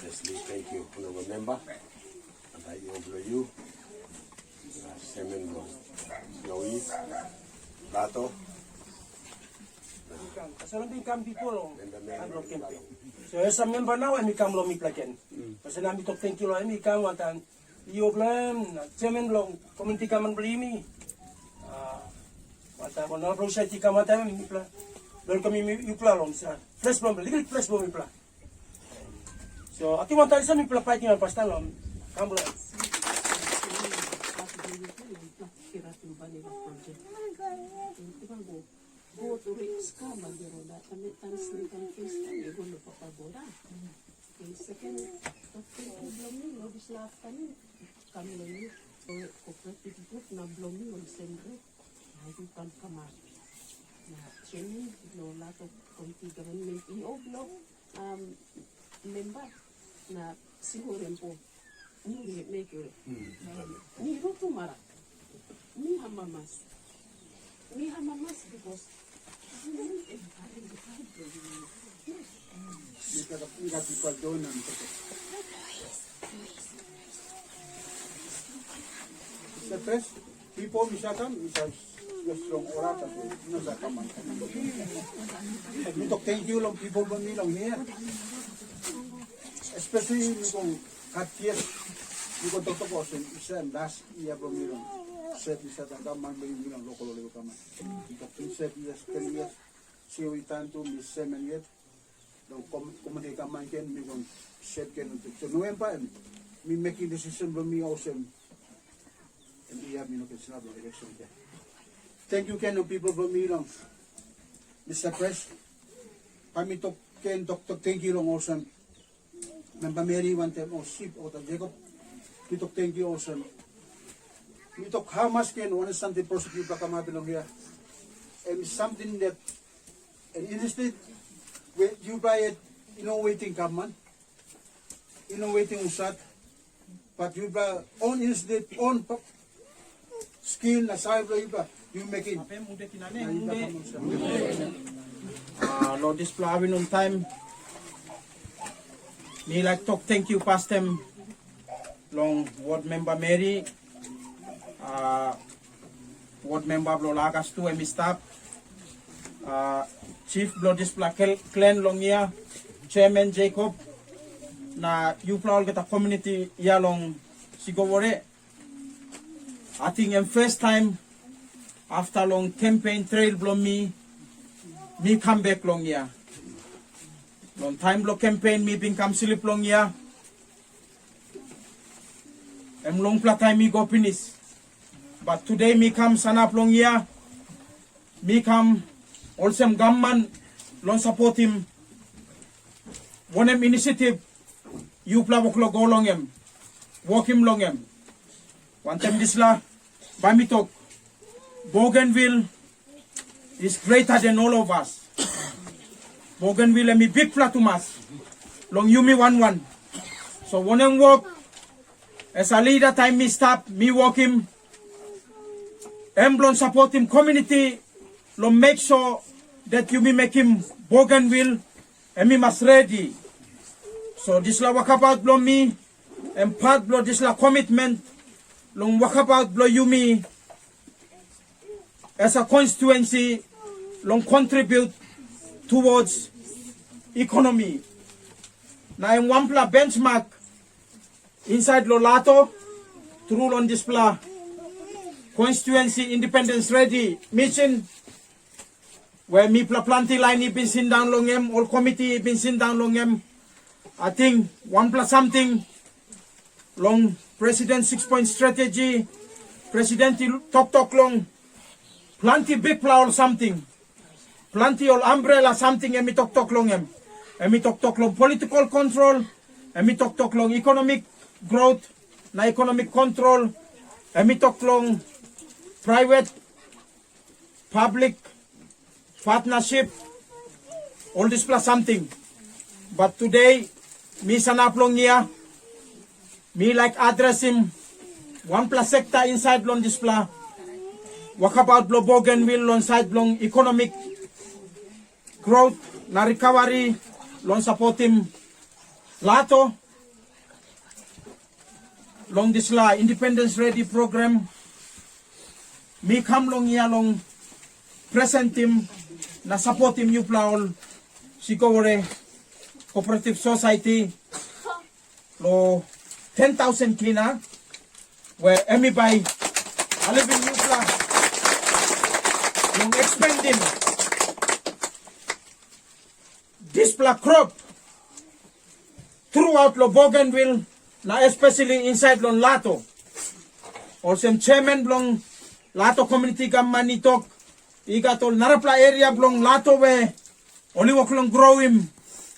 Leslie, thank you, honorable member. And I offer you, Semen Lowy, Lato, Kasi lang din kami before, and the I'm member. campaign. So as a member now, I'm become lomi plaken. Kasi namin to thank you lang, I'm become watan. Iyo blam, chairman long, community kaman berimi. Watan ko na society kamata mi pla. Dol kami mi pla long sa. Fresh bomb, legal fresh bomb mi pla. So ati watan sa mi pla fighting ang pastan long. Kambo. Go to Rick's ka, mag-iroda. Kami translate ang case na igo na papabora. Okay, second, after blooming, no, this lahat kami. Kami lang yun, cooperative group na blooming on Sendre. Nahidukan ka ma. Na, siyempre, no, lahat of county government EO block, member, na sigurin po, ni make it. Ni Ruto Mara. Ni Hamamas. Ni Hamamas because The first people misalkan misal yung orata no sa kaman. Mitok thank you long people bamilang here. Especially kung katies ko to ko sa isa last year bamilang. Set bisa tangga man bamilang lokal lego kaman. Mitok set yes kalias siyo itanto mis semenyet. Do komite kaman ken mi kon set ken to November mi making decision bami awesome. And we have election there. Thank you, Ken, of people from Milong. Mr. Press, kami to Ken, thank you long also. Member Mary, one time, or Sip, or Jacob, we took thank you also. We took how much Ken, one something prosecute Pakamabilong here. And something that, and instead, you buy it, waiting common, waiting usat, but you buy on instead, on skill na cyber iba you make it Lord display on time. Me like talk thank you past them long ward member Mary, ward member Blolagas to emi staff, chief Lord display clan long ya, chairman Jacob na you plan get a community ya long sigowore. I think the first time after long campaign trail blow me come back long year. Long time blow campaign me become slip long year. Long pla time me go finish. But today me come sanap long year. Me come also government long support him. One initiative you pla go long him. Walk him long him. One time this la, by me talk, Bougainville is greater than all of us. Bougainville and me big platumas, long you me 1-1. So when I walk, as a leader time me stop, me walk him, emblem support him community, long make sure that you me make him Bougainville and me must ready. So this la walk about blow me, and part blow this la commitment, long walk about blow you me as a constituency long contribute towards economy. Now in one pla benchmark inside Lolato through on this pla constituency independence ready mission where me pla planty line been seen down long em all committee been seen down long em. I think one plus something long President 6-point strategy, President talk long, plenty big plow or something, plenty or umbrella something, and me talk long and me talk long political control, and me talk long economic growth, na economic control, and me talk long private, public partnership, all this plus something. But today, me sanap long niya. Me like address him one plus sector inside long display. wakabout lo bougainville lon side long economic growth na recovery lon support him lato long disla independence ready program mi kam long ya long present him na support him yupla all sigore cooperative society lo 10,000 kina where emi by alivin yupla long expanding this pla crop throughout lo bougainville na especially inside lon lato also chairman blong lato community gamman nitok igatol narapla area blong lato we oli waklong grow him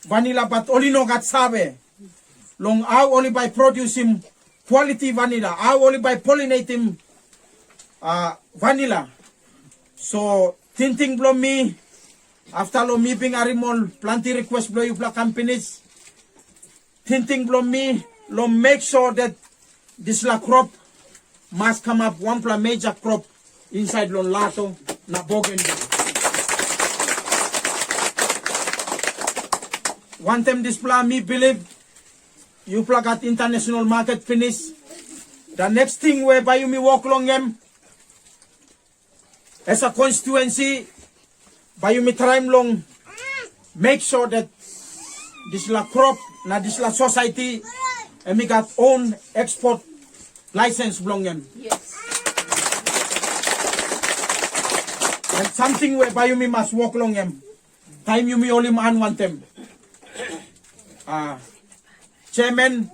vanilla but oli no gat sabe long aw only by produce him quality vanilla aw only by pollinate him vanilla so tinting blom me after lo mi ping arimol planty request blow you companies tinting blom me lo make sure that this la crop must come up one pla major crop inside lon lato na bougainville. One time this pla me believe you plug at international market finish. The next thing whereby you me walk along them as a constituency by you me time long make sure that this la crop na this la society and we got own export license belong them. Yes. And something whereby you me must walk along them. Time you me only man want them. Chairman,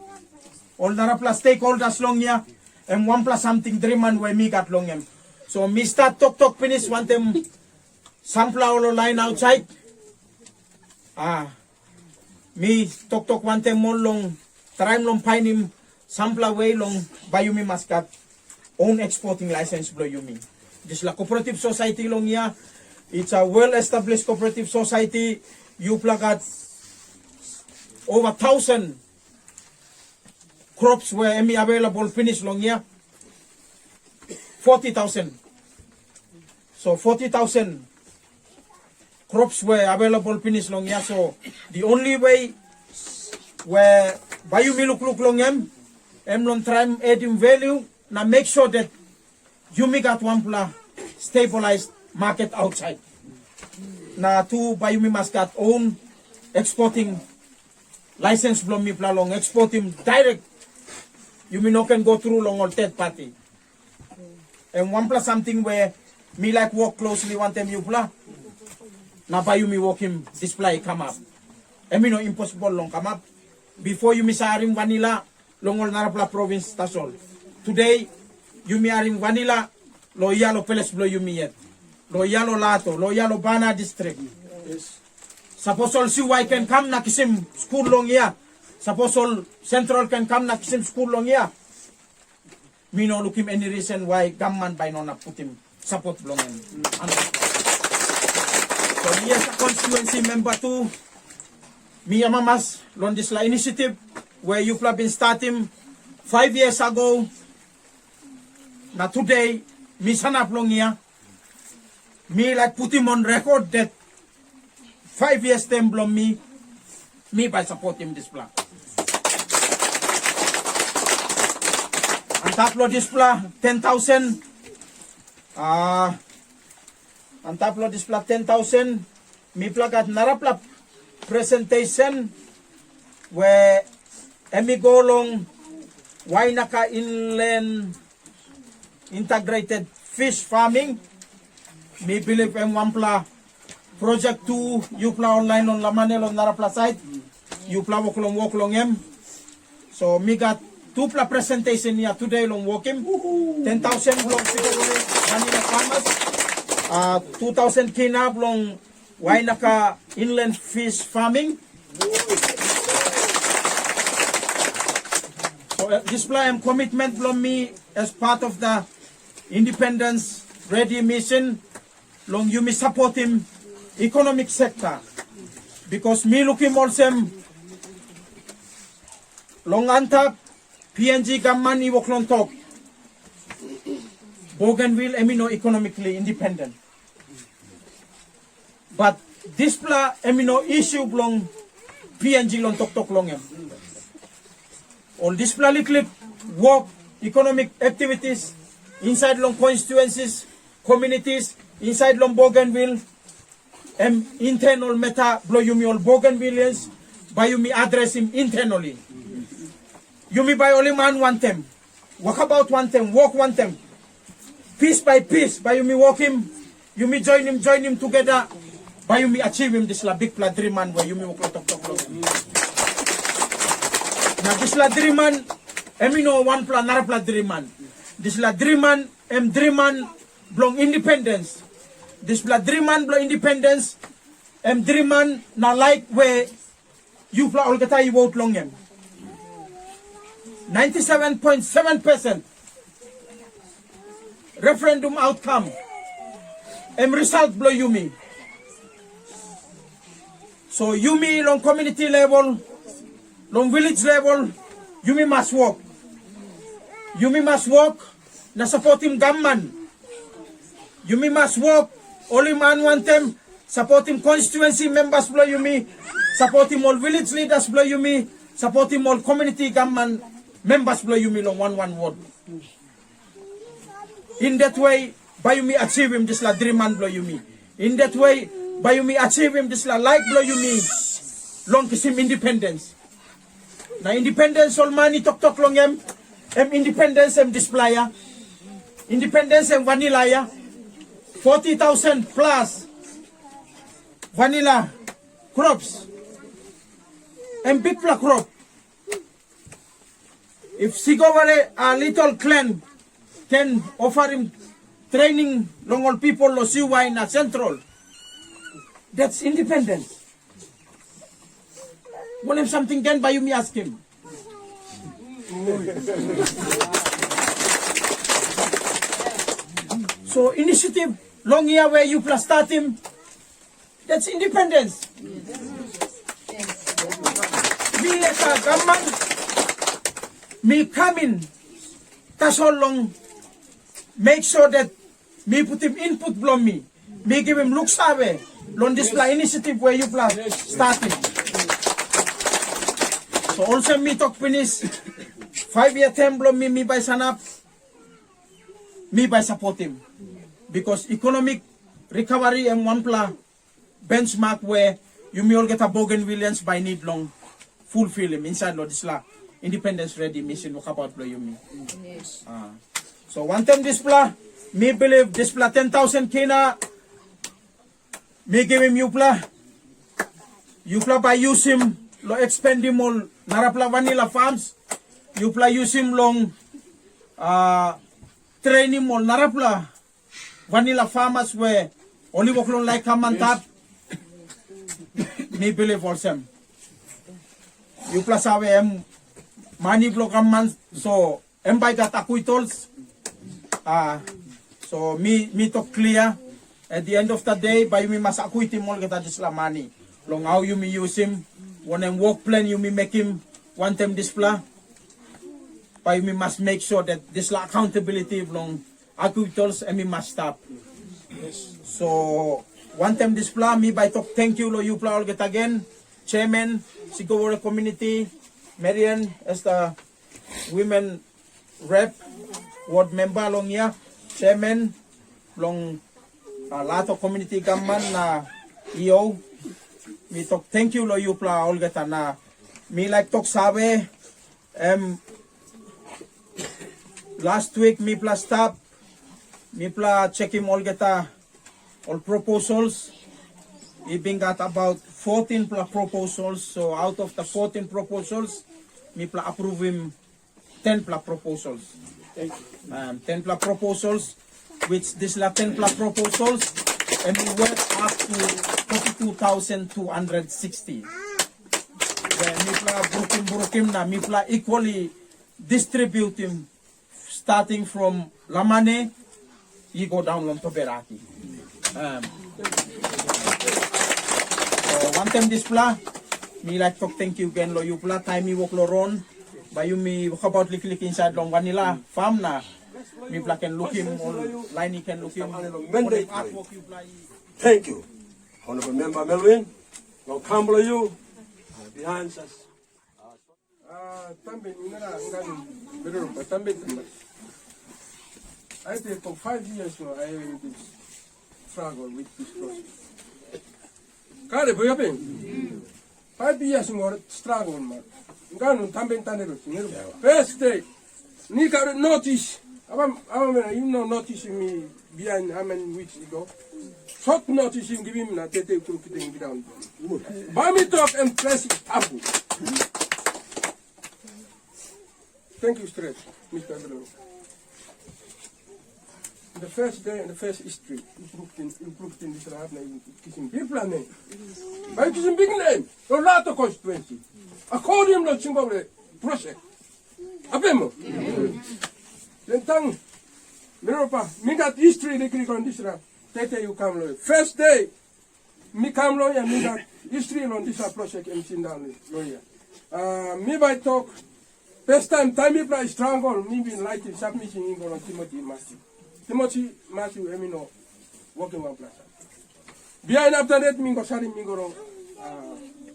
all narapla stakeholders long ya, and one plus something dreaman where me got long them. So me start talk finish want them sampla all line outside. Me talk want them more long. Try long pine him sampla way long by you me must got own exporting license blow you me. This la cooperative society long ya. It's a well established cooperative society. You plug at over 1,000 crops were available finish long year. 40,000. So 40,000 crops were available finish long year. So the only way where by you me look long long try adding value now make sure that you me got one pla stabilized market outside. Na two by you me must got own exporting license from me pla long export him direct. You may not can go through long or third party. And one plus something where me like work closely want them you pla. Now by you me work him display come up. And me no impossible long come up. Before you me saring vanilla long all narapla province tasol. Today you me aring vanilla lo yalo peles blow you me yet. Lo yalo lato, lo yalo bana district. Yes. Suppose all si why can come na kisim school long ya. Suppose all central can come na kisim school long ya. Me no look him any reason why government by no na put him support long him. So yes, a constituency member too. Me mamas long this la initiative where you have been starting 5 years ago. Na today me sanap long ya. Me like put him on record that 5 years time blow me by support him this plan. And taplo this plan 10,000. And taplo this plan 10,000. Me plug at narapla presentation where emi go long Wainaka Inland Integrated Fish Farming. Me believe in one pla project 2 you pla online on Lamanel on Narapla site. You pla walk long em. So me got 2 pla presentation here today long walk him. 10,000 long vanilla farmers. 2,000 kinab long Wainaka Inland Fish Farming. So display and commitment from me as part of the Independence Ready mission. Long you me support him economic sector because me looking also long antap PNG gamman i woklon talk Bougainville emino economically independent. But this pla emino issue belong PNG long tok long em. All this pla liklik work economic activities inside long constituencies, communities, inside long Bougainville, internal meta blow yumi all Bougainvilleans, by yumi address him internally. Yumi by only man one them, walk about one them, walk one them, piece by piece, by yumi walk him, yumi join him together, by yumi achieve him this la big pla dream man where yumi walk tok. Now this la dream man, emino one pla nara pla dream man. This la dream man, dream man belong independence. This la dream man belong independence, dream man na like where you pla all gata you vote long em. 97.7% referendum outcome. Result blow yumi. So yumi long community level, long village level, yumi must work. Yumi must work na support him gamman. Yumi must work, only man want them, support him constituency members blow yumi, support him all village leaders blow yumi, support him all community gamman members blow yumi long one word. In that way, by yumi achieve him this la dream man blow yumi. In that way, by yumi achieve him this la like blow yumi long kisim independence. Na independence all money tok long em independence displaya. Independence vanilla ya. 40,000 plus vanilla crops. Big pla crop. If Sigovare a little clan can offer him training long all people lo siwa in a central. That's independence. Want him something can buy you me ask him. So initiative long year where you plus start him, that's independence. Me as a government, me come in, that's all long, make sure that me put him input below me give him look sabe, long display initiative where you plus starting. So also me talk finish, 5-year term below me by sanap, me by support him. Because economic recovery and one pla benchmark where you may all get a Bougainvilleans by need long fulfill him inside lo this la independence ready mission walk about blow you me. Yes. So one time this pla, me believe this pla 10,000 kina, me give him you pla by use him lo expend him all narapla vanilla farms, you pla use him long train him all narapla vanilla farmers where only work long like kamantap. Me believe also. You plus have money block a month, so by got acquittals. So me talk clear. At the end of the day, by me must acquit him all get just la money. Long how you me use him. When him work plan, you me make him one time display. By me must make sure that this la accountability long acquittals and me must stop. Yes. So one time display me by talk thank you lo you pla all get again. Chairman, Sigowara community, Marian as the women rep, ward member long here, chairman, long lato community government na EO. Me talk thank you lo you pla all get na. Me like talk sabe, last week me pla stop, me pla check him all get all proposals. He been got about 14 proposals. So out of the 14 proposals, me approve him 10 proposals. Thank you. 10 proposals, which this la 10 proposals, and we went up to 42,260. Then me brukim na me equally distribute him, starting from Lamane, you go down to Berati. So one time this pla, me like talk thank you again lo you pla time me walk lo ron, by you me walk about lik inside long vanilla farm na mi bla can look him on line he can look him Mandate. artwork you bla Thank you. Honorable Member Melvin, go come you behind us. Tambe ngara ngani bedoro pa tambe tambe. I think for 5 years now I have this struggle with this process. Kare boya pen. 5 years more struggle man. Nganu tambe tanero ngero. First day ni ka notice. You know notice me behind how many weeks ago. Short notice in giving na tete kurukite ground. Bami talk and press it up. Thank you, Stretch, Mr. Abdullah. The first day and the first history, improved in this lab name, kissing big name. By kissing big name, a lot of constituency. According to the project. Abemo. Then tongue, Miropa, me got history, they click on this lab. Tete, you come lawyer. First day, me come lawyer, me got history on this project, and sit down lawyer. Me by talk. First time me play strangle, me been like submission in on Timothy Matthew. Timothy Matthew, Emino, working one plaza. Behind after that, me go sorry, me go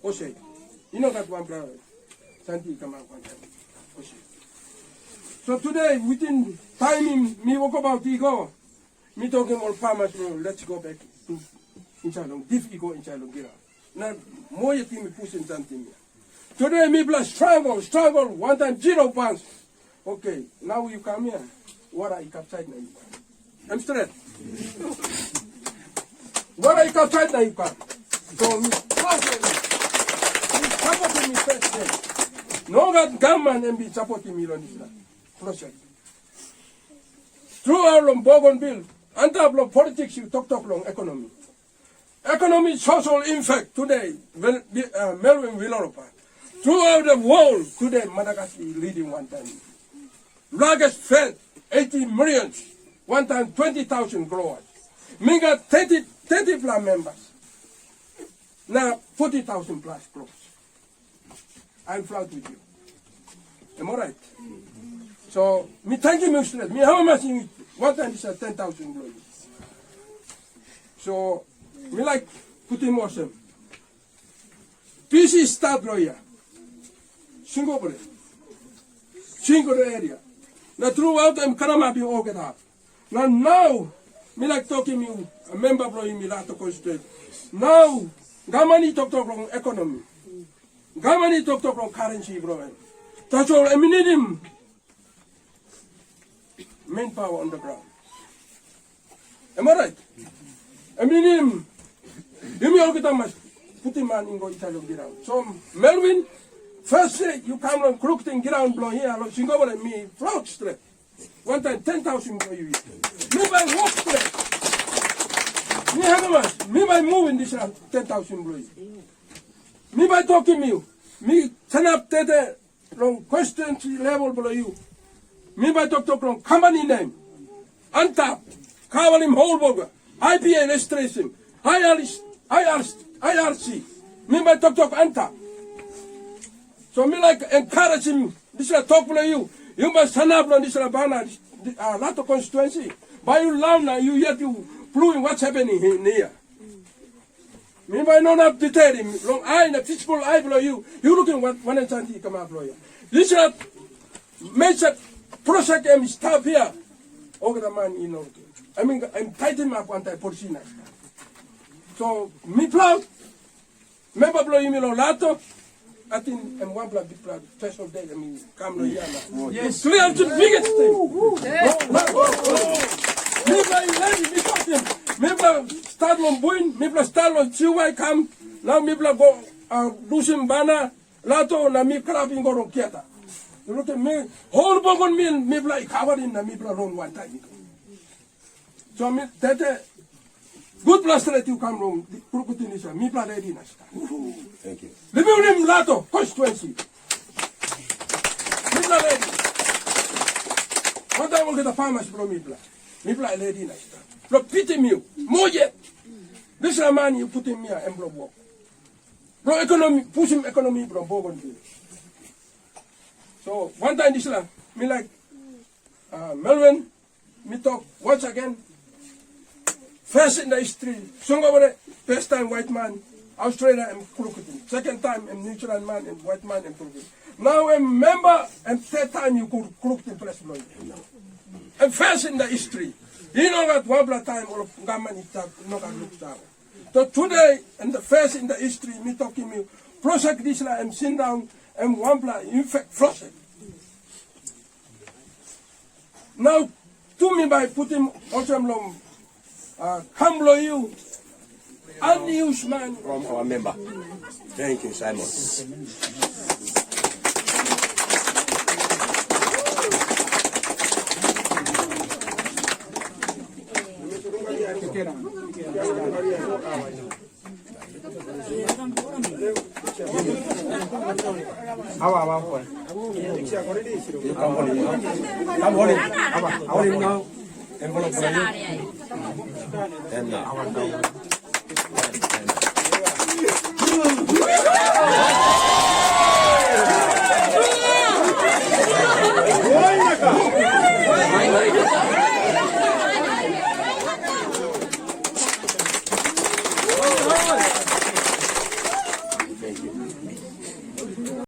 Oshay. You know that one plaza. Santi come out one time. Oshay. So today, within timing, me walk about ego. Me talking about farmers, let's go back to Inchalong. Diff ego Inchalong Gira. Now, more you think me pushing something. Today, me plus struggle, one time 0 pounds. Okay, now you come here. What are you captured now? I'm straight. What are you captured now? You come. So, me supporting me first day. No that government and be supporting me on this project. Throughout on Bougainville, on top of politics, you talk long economy. Economy, social impact today, Melvin Villoropa. Throughout the world, today Madagascar is leading one time. Largest fed 80 million, one time 20,000 growers. We got 30 plus members. Now 40,000 plus growers. I'm proud with you. Am I right? So, me thank you, Mr. Me how much in one time is 10,000 growers. So, me like putting more some. PC start lawyer. Single area. Now throughout them Kanama be all get up. Now, me like talking you, a member of me like to constitute. Now, Gamani talk from economy. Gamani talk from currency growing. That's all I need him. Manpower on the ground. Am I right? I mean him. You me all get much put him man in go Italian ground. So Melvin. First day, you come on crooked and ground blow here, and you go over me, float straight. One time, 10,000 for you. Me by walk straight. Me have much. Me by moving this 10,000 blow. Me by talking to you. Me turn up the long question level below you. Me by talk long company name. Antap. Cover him whole burger. IPA registration. IRC. Me by talk Antap. So me like encourage him. This is a talk for you. You must stand up on this Labana, lot of constituency. By you learn now, you yet you proving what's happening here. Me by not up to tell him. Long eye and a fishbowl eye below you. You looking what one and Santi come up lawyer. This is a major project and staff here. Over the man, you know. I mean, I'm tightening up one type of policy. So me proud. Member blow you lato. I think I'm one blood big blood special day. I mean, come no here now. Yes, clear to the biggest thing. Me talk him. Me start on Buin. Me start on Chiwai come. Now me go losing banner. Lato na me crapping go on Kieta. You look at me. Whole bogon meal. Me covered in the me wrong one time. So me that. Good blaster that you come from Kurukutinisha, me blood ready. Thank you. Live him lato, constituency. Me blood ready. What I will get the farmers from me blood. Me blood ready. But pity me, more yet. This man you put in me and blow walk. Bro economy, push him economy from Bougainville. So one time this me like Melvin, me talk once again. First in the history, Songobore, first time white man, Australia and Kurukut. Second time, New Zealand man and white man and Kurukut. Now a member and third time you could Kurukut press Lloyd. And first in the history, you know that Wabla time or Gaman is not a look down. So today, and the first in the history, me talking me, project this and sit down and Wabla, in fact, flush it. Now, to me by putting Otamlom, humble you, unused man. From our member. Thank you, Simon. And now.